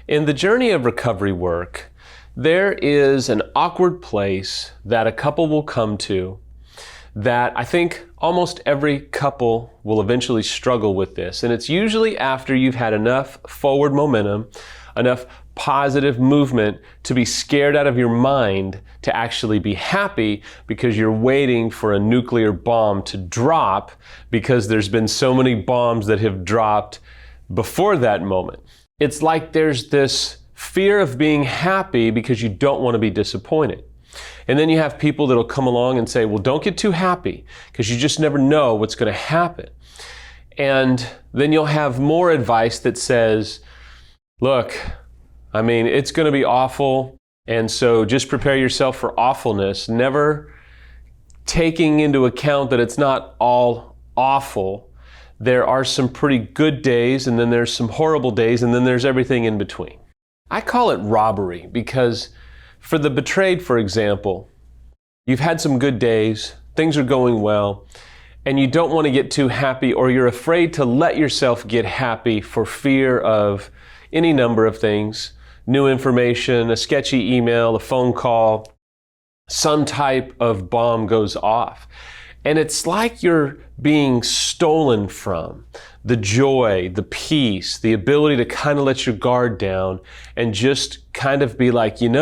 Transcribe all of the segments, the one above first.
In the journey of recovery work, there is an awkward place that a couple will come to that I think almost every couple will eventually struggle with this. And it's usually after you've had enough forward momentum, enough positive movement to be scared out of your mind to actually be happy because you're waiting for a nuclear bomb to drop because there's been so many bombs that have dropped before that moment. It's like there's this fear of being happy because you don't want to be disappointed. And then you have people that'll come along and say, well, don't get too happy because you just never know what's going to happen. And then you'll have more advice that says, look, it's going to be awful. And so just prepare yourself for awfulness, never taking into account that it's not all awful. There are some pretty good days, and then there's some horrible days, and then there's everything in between. I call it robbery because for the betrayed, for example, you've had some good days, things are going well, and you don't want to get too happy, or you're afraid to let yourself get happy for fear of any number of things, new information, a sketchy email, a phone call, some type of bomb goes off. And it's like you're being stolen from the joy, the peace, the ability to kind of let your guard down and just kind of be like, I'm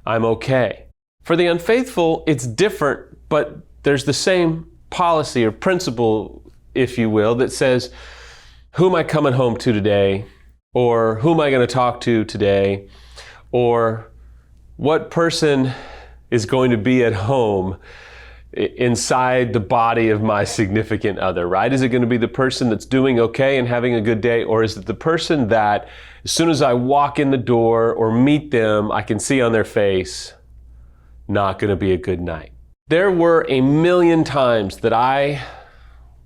okay. For the unfaithful, it's different, but there's the same policy or principle, if you will, that says, who am I coming home to today? Or who am I going to talk to today? Or what person is going to be at home inside the body of my significant other, right? Is it going to be the person that's doing okay and having a good day? Or is it the person that as soon as I walk in the door or meet them, I can see on their face, not going to be a good night? There were a million times that I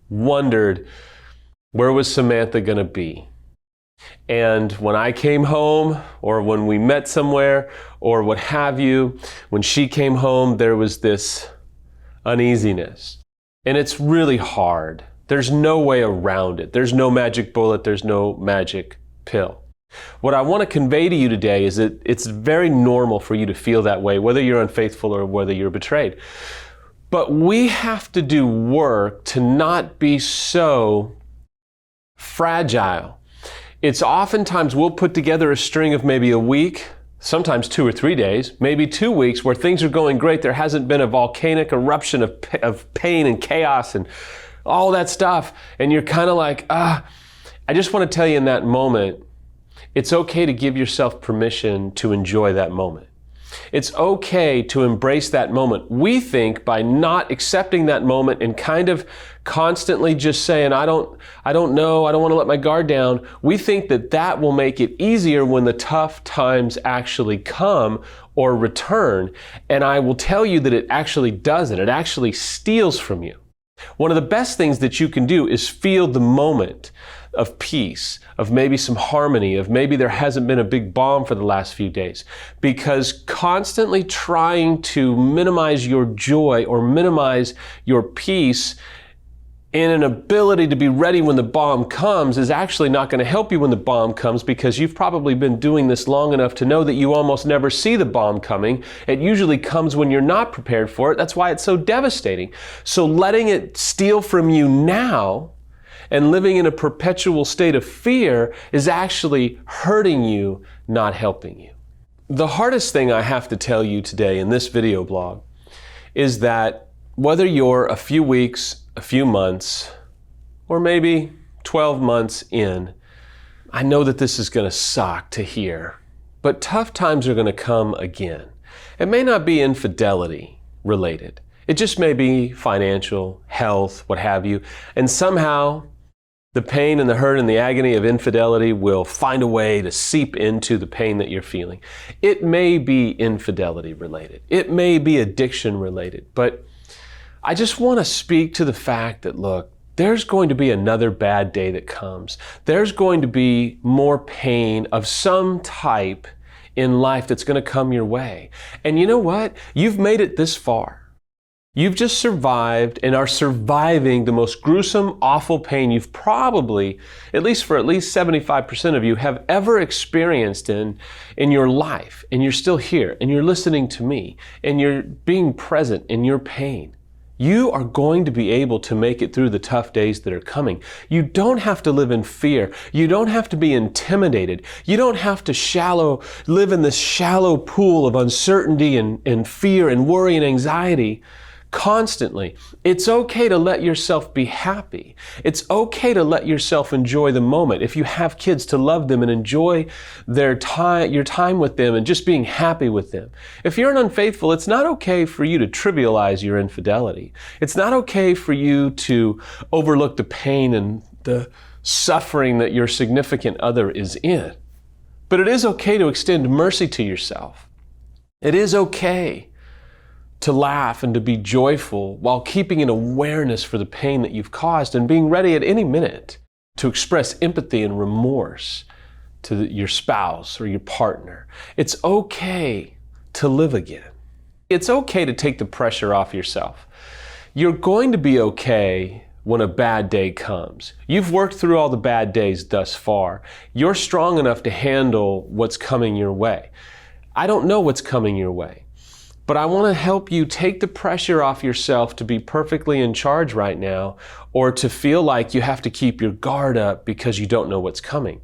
wondered, where was Samantha going to be? And when I came home, or when we met somewhere, or what have you, when she came home, there was this uneasiness. And it's really hard. There's no way around it. There's no magic bullet. There's no magic pill. What I want to convey to you today is that it's very normal for you to feel that way, whether you're unfaithful or whether you're betrayed. But we have to do work to not be so fragile. It's oftentimes we'll put together a string of maybe a week, sometimes 2 or 3 days, maybe 2 weeks where things are going great. There hasn't been a volcanic eruption of pain and chaos and all that stuff. And you're kind of like, I just want to tell you in that moment, it's okay to give yourself permission to enjoy that moment. It's okay to embrace that moment. We think by not accepting that moment and kind of constantly just saying, I don't know, I don't want to let my guard down, we think that that will make it easier when the tough times actually come or return. And I will tell you that it actually doesn't. It actually steals from you. One of the best things that you can do is feel the moment of peace, of maybe some harmony, of maybe there hasn't been a big bomb for the last few days. Because constantly trying to minimize your joy or minimize your peace in an ability to be ready when the bomb comes is actually not going to help you when the bomb comes, because you've probably been doing this long enough to know that you almost never see the bomb coming. It usually comes when you're not prepared for it. That's why it's so devastating. So letting it steal from you now and living in a perpetual state of fear is actually hurting you, not helping you. The hardest thing I have to tell you today in this video blog is that whether you're a few weeks, a few months, or maybe 12 months in, I know that this is going to suck to hear, but tough times are going to come again. It may not be infidelity related. It just may be financial, health, what have you, and somehow the pain and the hurt and the agony of infidelity will find a way to seep into the pain that you're feeling. It may be infidelity related. It may be addiction related, but I just want to speak to the fact that, look, there's going to be another bad day that comes. There's going to be more pain of some type in life that's going to come your way. And you know what? You've made it this far. You've just survived and are surviving the most gruesome, awful pain you've probably, at least 75% of you, have ever experienced in your life. And you're still here, and you're listening to me, and you're being present in your pain. You are going to be able to make it through the tough days that are coming. You don't have to live in fear. You don't have to be intimidated. You don't have to live in this shallow pool of uncertainty and fear and worry and anxiety constantly. It's okay to let yourself be happy. It's okay to let yourself enjoy the moment. If you have kids, to love them and enjoy your time with them and just being happy with them. If you're unfaithful, it's not okay for you to trivialize your infidelity. It's not okay for you to overlook the pain and the suffering that your significant other is in. But it is okay to extend mercy to yourself. It is okay to laugh and to be joyful while keeping an awareness for the pain that you've caused and being ready at any minute to express empathy and remorse to your spouse or your partner. It's okay to live again. It's okay to take the pressure off yourself. You're going to be okay when a bad day comes. You've worked through all the bad days thus far. You're strong enough to handle what's coming your way. I don't know what's coming your way. But I want to help you take the pressure off yourself to be perfectly in charge right now, or to feel like you have to keep your guard up because you don't know what's coming.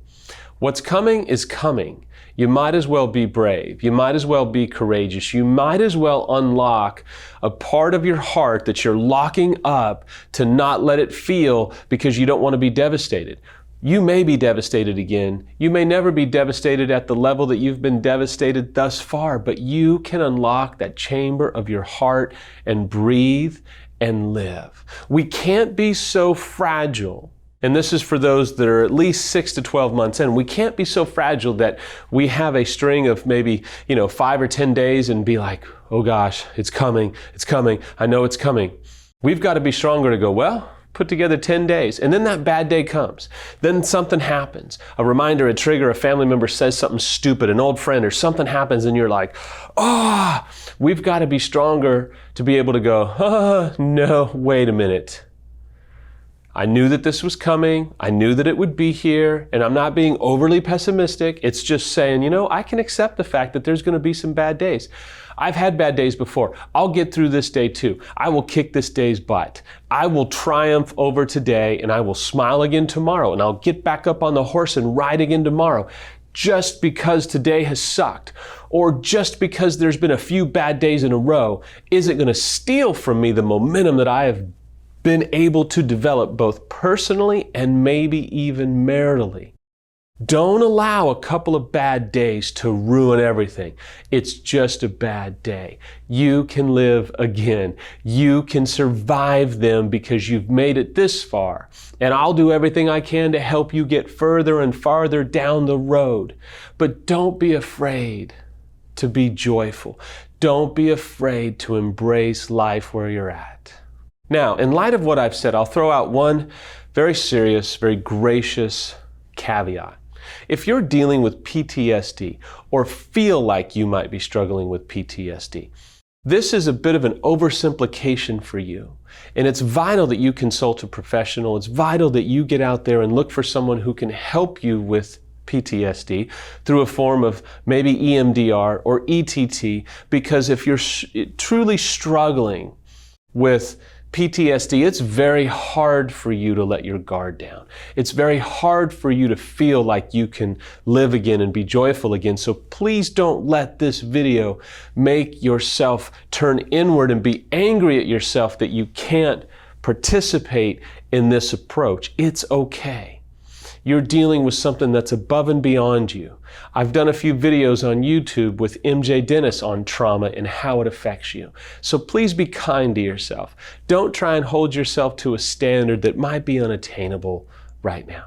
What's coming is coming. You might as well be brave. You might as well be courageous. You might as well unlock a part of your heart that you're locking up to not let it feel because you don't want to be devastated. You may be devastated again. You may never be devastated at the level that you've been devastated thus far, but you can unlock that chamber of your heart and breathe and live. We can't be so fragile. And this is for those that are at least 6 to 12 months in. We can't be so fragile that we have a string of maybe, 5 or 10 days and be like, oh gosh, it's coming, I know it's coming. We've got to be stronger to go, well, put together 10 days, and then that bad day comes. Then something happens. A reminder, a trigger, a family member says something stupid, an old friend, or something happens, and you're like, we've got to be stronger to be able to go, no, wait a minute. I knew that this was coming. I knew that it would be here, and I'm not being overly pessimistic. It's just saying, I can accept the fact that there's going to be some bad days. I've had bad days before. I'll get through this day too. I will kick this day's butt. I will triumph over today, and I will smile again tomorrow, and I'll get back up on the horse and ride again tomorrow. Just because today has sucked, or just because there's been a few bad days in a row, isn't going to steal from me the momentum that I have been able to develop both personally and maybe even maritally. Don't allow a couple of bad days to ruin everything. It's just a bad day. You can live again. You can survive them because you've made it this far. And I'll do everything I can to help you get further and farther down the road. But don't be afraid to be joyful. Don't be afraid to embrace life where you're at. Now, in light of what I've said, I'll throw out one very serious, very gracious caveat. If you're dealing with PTSD or feel like you might be struggling with PTSD, this is a bit of an oversimplification for you. And it's vital that you consult a professional. It's vital that you get out there and look for someone who can help you with PTSD through a form of maybe EMDR or ETT, because if you're truly struggling with PTSD, it's very hard for you to let your guard down. It's very hard for you to feel like you can live again and be joyful again. So please don't let this video make yourself turn inward and be angry at yourself that you can't participate in this approach. It's okay. You're dealing with something that's above and beyond you. I've done a few videos on YouTube with MJ Dennis on trauma and how it affects you. So please be kind to yourself. Don't try and hold yourself to a standard that might be unattainable right now.